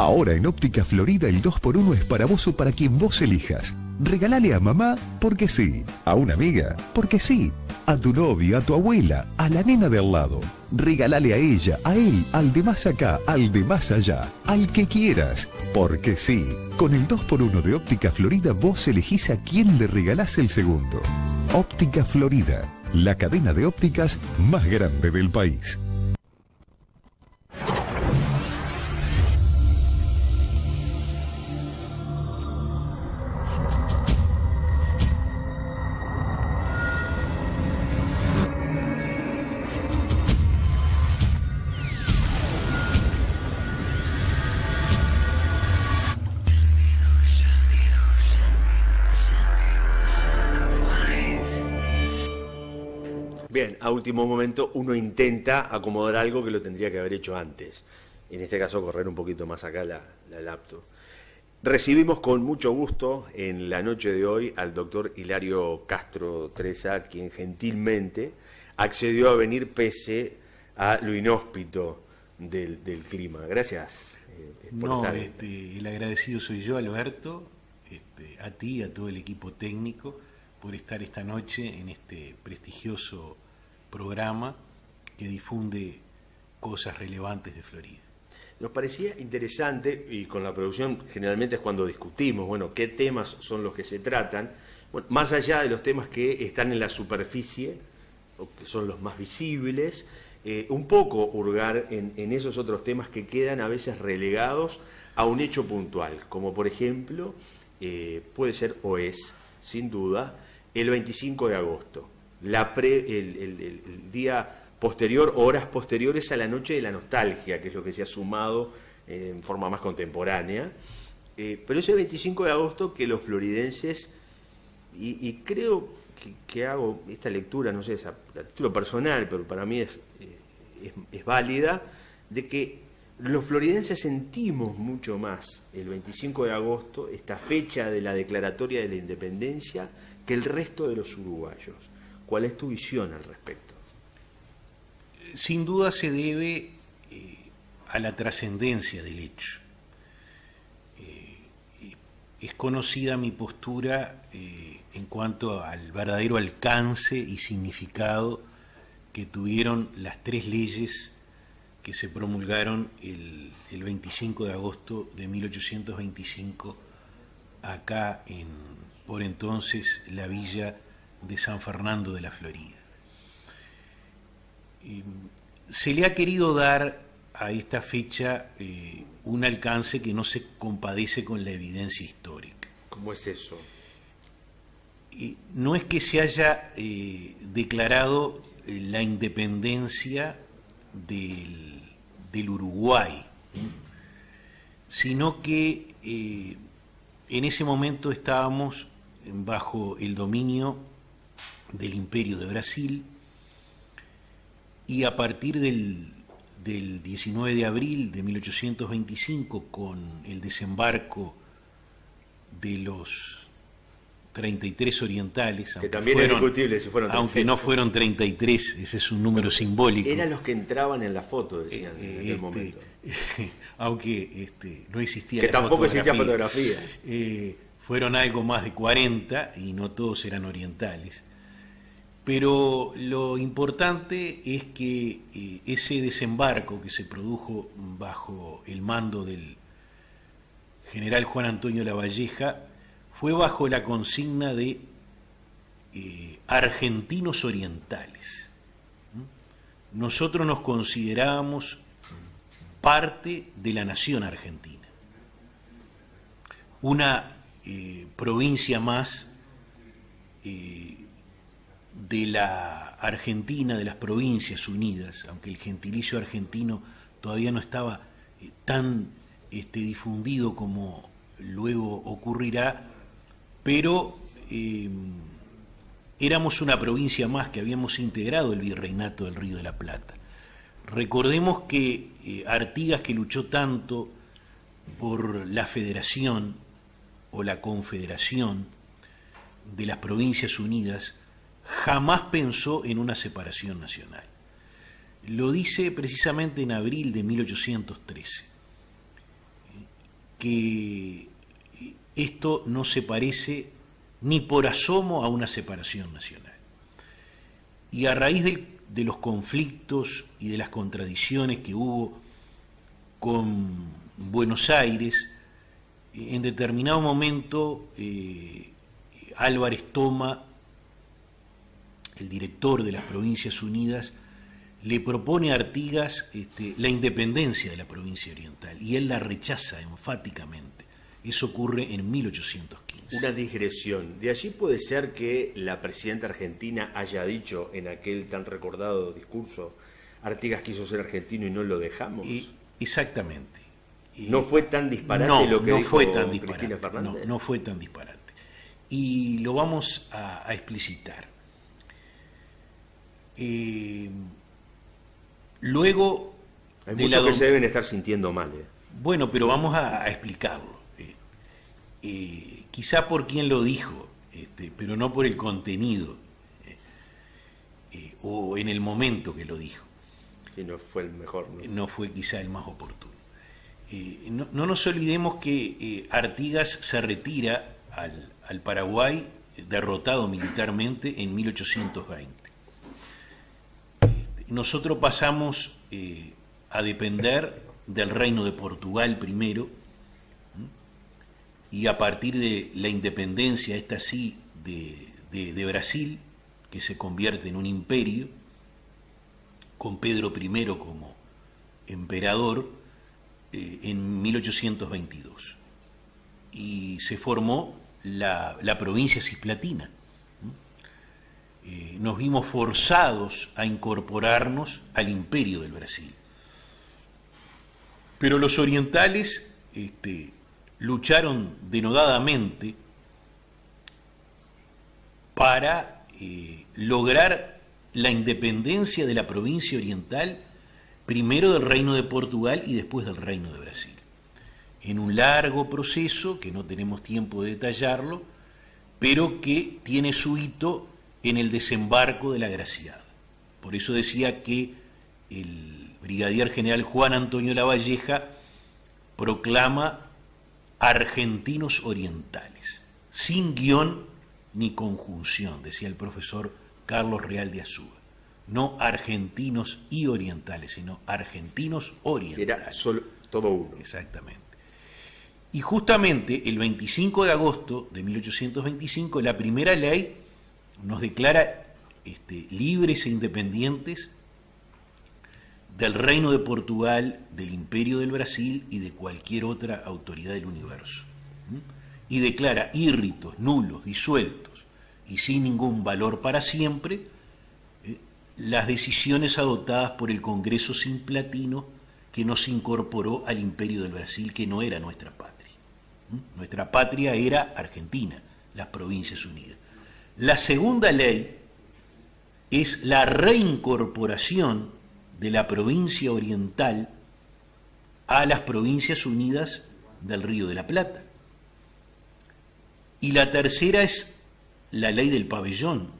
Ahora en Óptica Florida el 2x1 es para vos o para quien vos elijas. Regalale a mamá porque sí, a una amiga porque sí, a tu novia, a tu abuela, a la nena de al lado. Regalale a ella, a él, al de más acá, al de más allá, al que quieras, porque sí. Con el 2x1 de Óptica Florida vos elegís a quién le regalás el segundo. Óptica Florida, la cadena de ópticas más grande del país. Bien, a último momento uno intenta acomodar algo que lo tendría que haber hecho antes. En este caso, correr un poquito más acá la laptop. Recibimos con mucho gusto en la noche de hoy al doctor Hilario Castro Treza, quien gentilmente accedió a venir pese a lo inhóspito del clima. Gracias por estar. El agradecido soy yo, Alberto, a ti y a todo el equipo técnico por estar esta noche en este prestigioso programa que difunde cosas relevantes de Florida. Nos parecía interesante, y con la producción generalmente es cuando discutimos, bueno, qué temas son los que se tratan, bueno, más allá de los temas que están en la superficie, o que son los más visibles, un poco hurgar en esos otros temas que quedan a veces relegados a un hecho puntual, como por ejemplo, puede ser o es, sin duda, el 25 de agosto, el día posterior, horas posteriores a la noche de la nostalgia, que es lo que se ha sumado en forma más contemporánea, pero ese 25 de agosto que los floridenses, y creo que hago esta lectura, no sé, es a título personal, pero para mí es válida, de que los floridenses sentimos mucho más el 25 de agosto, esta fecha de la declaratoria de la independencia, que el resto de los uruguayos. ¿Cuál es tu visión al respecto? Sin duda se debe a la trascendencia del hecho. Es conocida mi postura en cuanto al verdadero alcance y significado que tuvieron las tres leyes que se promulgaron el 25 de agosto de 1825 acá por entonces la villa de San Fernando de la Florida. Se le ha querido dar a esta fecha un alcance que no se compadece con la evidencia histórica. ¿Cómo es eso? No es que se haya declarado la independencia del Uruguay, sino que en ese momento estábamos bajo el dominio del Imperio de Brasil, y a partir del 19 de abril de 1825, con el desembarco de los 33 orientales, que también es discutible si fueron 33, aunque no fueron 33, ese es un número simbólico. Eran los que entraban en la foto, decían en aquel momento. Aunque no existía que tampoco existía fotografía. Fueron algo más de 40 y no todos eran orientales. Pero lo importante es que ese desembarco que se produjo bajo el mando del general Juan Antonio Lavalleja fue bajo la consigna de argentinos orientales. Nosotros nos considerábamos parte de la nación argentina, una provincia más de la Argentina, de las Provincias Unidas, aunque el gentilicio argentino todavía no estaba tan difundido como luego ocurrirá, pero éramos una provincia más que habíamos integrado el virreinato del Río de la Plata. Recordemos que Artigas, que luchó tanto por la federación o la confederación de las Provincias Unidas, jamás pensó en una separación nacional. Lo dice precisamente en abril de 1813. que esto no se parece ni por asomo a una separación nacional. Y a raíz de los conflictos y de las contradicciones que hubo con Buenos Aires, en determinado momento Álvarez Toma, el director de las Provincias Unidas, le propone a Artigas la independencia de la provincia oriental, y él la rechaza enfáticamente. Eso ocurre en 1815. Una digresión. De allí puede ser que la presidenta argentina haya dicho en aquel tan recordado discurso: Artigas quiso ser argentino y no lo dejamos. Exactamente. ¿No fue tan disparate lo que dijo Cristina Fernández? No fue tan disparate. Y lo vamos a explicitar. Luego... Hay muchos que se deben estar sintiendo mal. Bueno, pero vamos a explicarlo. Quizá por quién lo dijo, pero no por el contenido, o en el momento que lo dijo. Que no fue el mejor. No fue quizá el más oportuno. No nos olvidemos que Artigas se retira al Paraguay derrotado militarmente en 1820. Nosotros pasamos a depender del Reino de Portugal primero, y a partir de la independencia, esta sí, de Brasil, que se convierte en un imperio, con Pedro I como emperador, en 1822. Y se formó la provincia cisplatina. Nos vimos forzados a incorporarnos al imperio del Brasil. Pero los orientales lucharon denodadamente para lograr la independencia de la provincia oriental, primero del Reino de Portugal y después del Reino de Brasil, en un largo proceso que no tenemos tiempo de detallarlo, pero que tiene su hito en el desembarco de la Graciada. Por eso decía que el brigadier general Juan Antonio Lavalleja proclama argentinos orientales, sin guión ni conjunción, decía el profesor Carlos Real de Azúa. No argentinos y orientales, sino argentinos orientales. Era solo, todo uno. Exactamente. Y justamente el 25 de agosto de 1825, la primera ley nos declara libres e independientes del Reino de Portugal, del Imperio del Brasil y de cualquier otra autoridad del universo. Y declara írritos, nulos, disueltos y sin ningún valor para siempre las decisiones adoptadas por el Congreso Cisplatino, que nos incorporó al Imperio del Brasil, que no era nuestra patria. Nuestra patria era Argentina, las Provincias Unidas. La segunda ley es la reincorporación de la provincia oriental a las Provincias Unidas del Río de la Plata. Y la tercera es la ley del pabellón,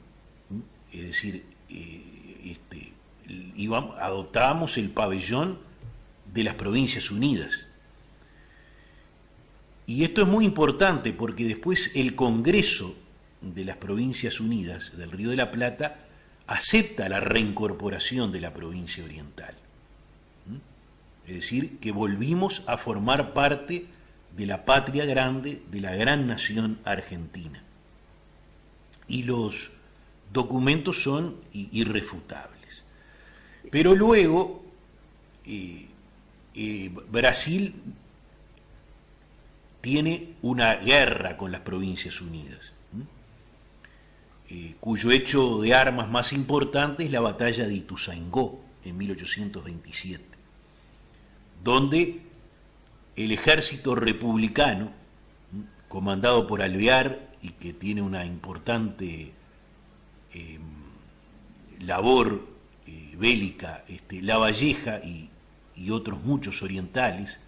es decir, adoptábamos el pabellón de las Provincias Unidas. Y esto es muy importante porque después el Congreso de las Provincias Unidas del Río de la Plata acepta la reincorporación de la provincia oriental. Es decir, que volvimos a formar parte de la patria grande, de la gran nación argentina. Y los documentos son irrefutables. Pero luego Brasil tiene una guerra con las Provincias Unidas, cuyo hecho de armas más importante es la batalla de Ituzaingó en 1827, donde el ejército republicano, comandado por Alvear y que tiene una importante labor bélica, Lavalleja y otros muchos orientales,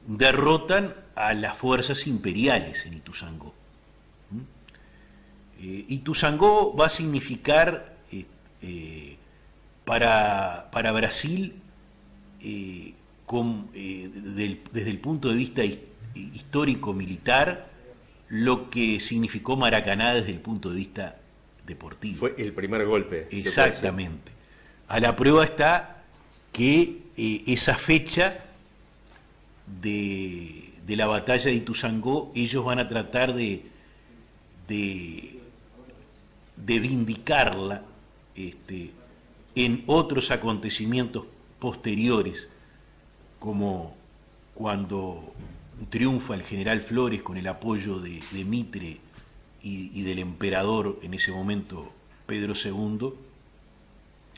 derrotan a las fuerzas imperiales en Ituzaingó. Ituzaingó va a significar para Brasil desde el punto de vista histórico-militar lo que significó Maracaná desde el punto de vista deportivo. Fue el primer golpe. Exactamente. A la prueba está que esa fecha de la batalla de Ituzaingó, ellos van a tratar de vindicarla en otros acontecimientos posteriores, como cuando triunfa el general Flores con el apoyo de Mitre y del emperador en ese momento Pedro II,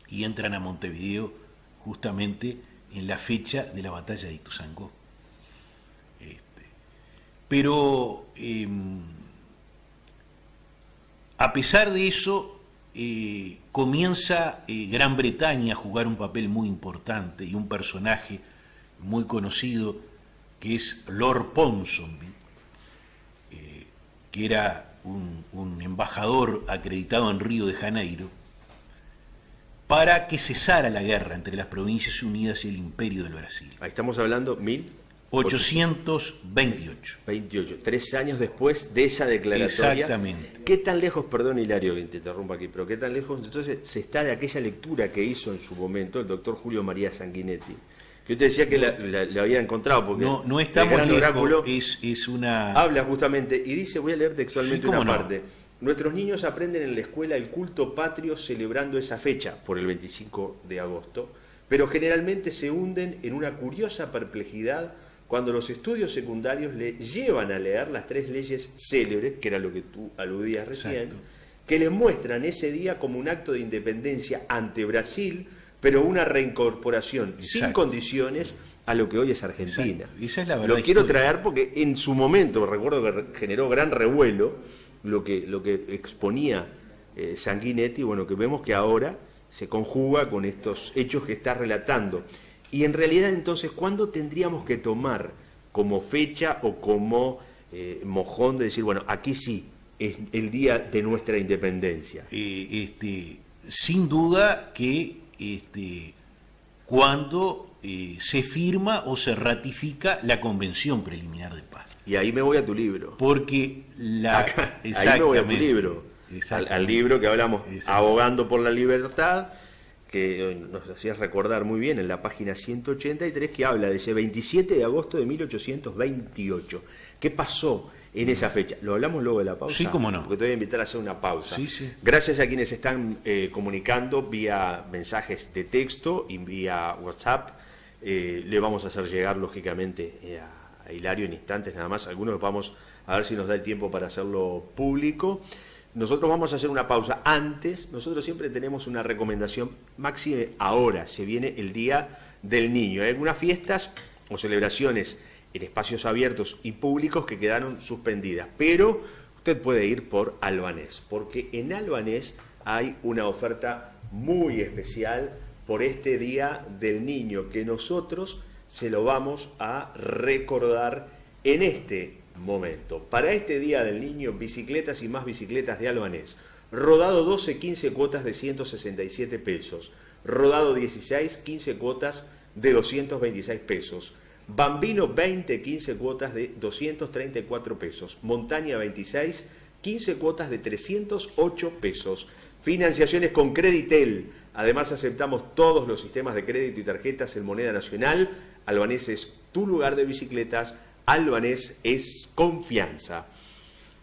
y entran a Montevideo justamente en la fecha de la batalla de Ituzaingó. Pero a pesar de eso, comienza Gran Bretaña a jugar un papel muy importante, y un personaje muy conocido que es Lord Ponsonby, que era un embajador acreditado en Río de Janeiro, para que cesara la guerra entre las Provincias Unidas y el Imperio del Brasil. Ahí estamos hablando 1828. 28, 3 años después de esa declaratoria. Exactamente. ¿Qué tan lejos, perdón Hilario que te interrumpa aquí, pero qué tan lejos entonces se está de aquella lectura que hizo en su momento el doctor Julio María Sanguinetti? Que usted decía que la había encontrado, porque no estamos el gran lejos, oráculo es una... habla justamente, y dice, voy a leer textualmente Sí, una no. parte. Nuestros niños aprenden en la escuela el culto patrio celebrando esa fecha, por el 25 de agosto, pero generalmente se hunden en una curiosa perplejidad cuando los estudios secundarios le llevan a leer las 3 leyes célebres, que era lo que tú aludías recién, Exacto. que les muestran ese día como un acto de independencia ante Brasil, pero una reincorporación sin Exacto. condiciones a lo que hoy es Argentina. Exacto. Esa es la verdad Lo quiero histórica. traer porque en su momento, recuerdo que generó gran revuelo lo que exponía Sanguinetti, bueno, que vemos que ahora se conjuga con estos hechos que está relatando. Y en realidad entonces, ¿cuándo tendríamos que tomar como fecha o como mojón de decir, bueno, aquí sí, es el día de nuestra independencia? Sin duda que cuando se firma o se ratifica la Convención Preliminar de Paz. Y ahí me voy a tu libro. Porque Ahí me voy a tu libro. Al libro que hablamos, Abogando por la Libertad, que nos hacías recordar muy bien en la página 183, que habla de ese 27 de agosto de 1828. ¿Qué pasó en esa fecha? ¿Lo hablamos luego de la pausa? Sí, cómo no. Porque te voy a invitar a hacer una pausa. Sí, sí. Gracias a quienes están comunicando vía mensajes de texto y vía WhatsApp. Le vamos a hacer llegar, lógicamente, a Hilario en instantes nada más. Algunos vamos a ver si nos da el tiempo para hacerlo público. Nosotros vamos a hacer una pausa. Antes, nosotros siempre tenemos una recomendación máxima. Ahora se viene el Día del Niño. Hay algunas fiestas o celebraciones en espacios abiertos y públicos que quedaron suspendidas, pero usted puede ir por Albanés, porque en Albanés hay una oferta muy especial por este Día del Niño, que nosotros se lo vamos a recordar en este momento. Para este Día del Niño, bicicletas y más bicicletas de Albanés. Rodado 12, 15 cuotas de 167 pesos. Rodado 16, 15 cuotas de 226 pesos. Bambino 20, 15 cuotas de 234 pesos. Montaña 26, 15 cuotas de 308 pesos. Financiaciones con Creditel. Además aceptamos todos los sistemas de crédito y tarjetas en moneda nacional. Albanés es tu lugar de bicicletas. Albanés es confianza.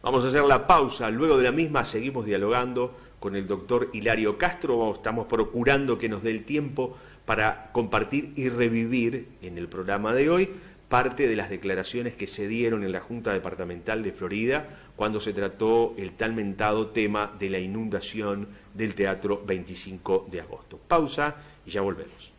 Vamos a hacer la pausa. Luego de la misma seguimos dialogando con el doctor Hilario Castro. Estamos procurando que nos dé el tiempo para compartir y revivir en el programa de hoy parte de las declaraciones que se dieron en la Junta Departamental de Florida cuando se trató el tan mentado tema de la inundación del Teatro 25 de agosto. Pausa y ya volvemos.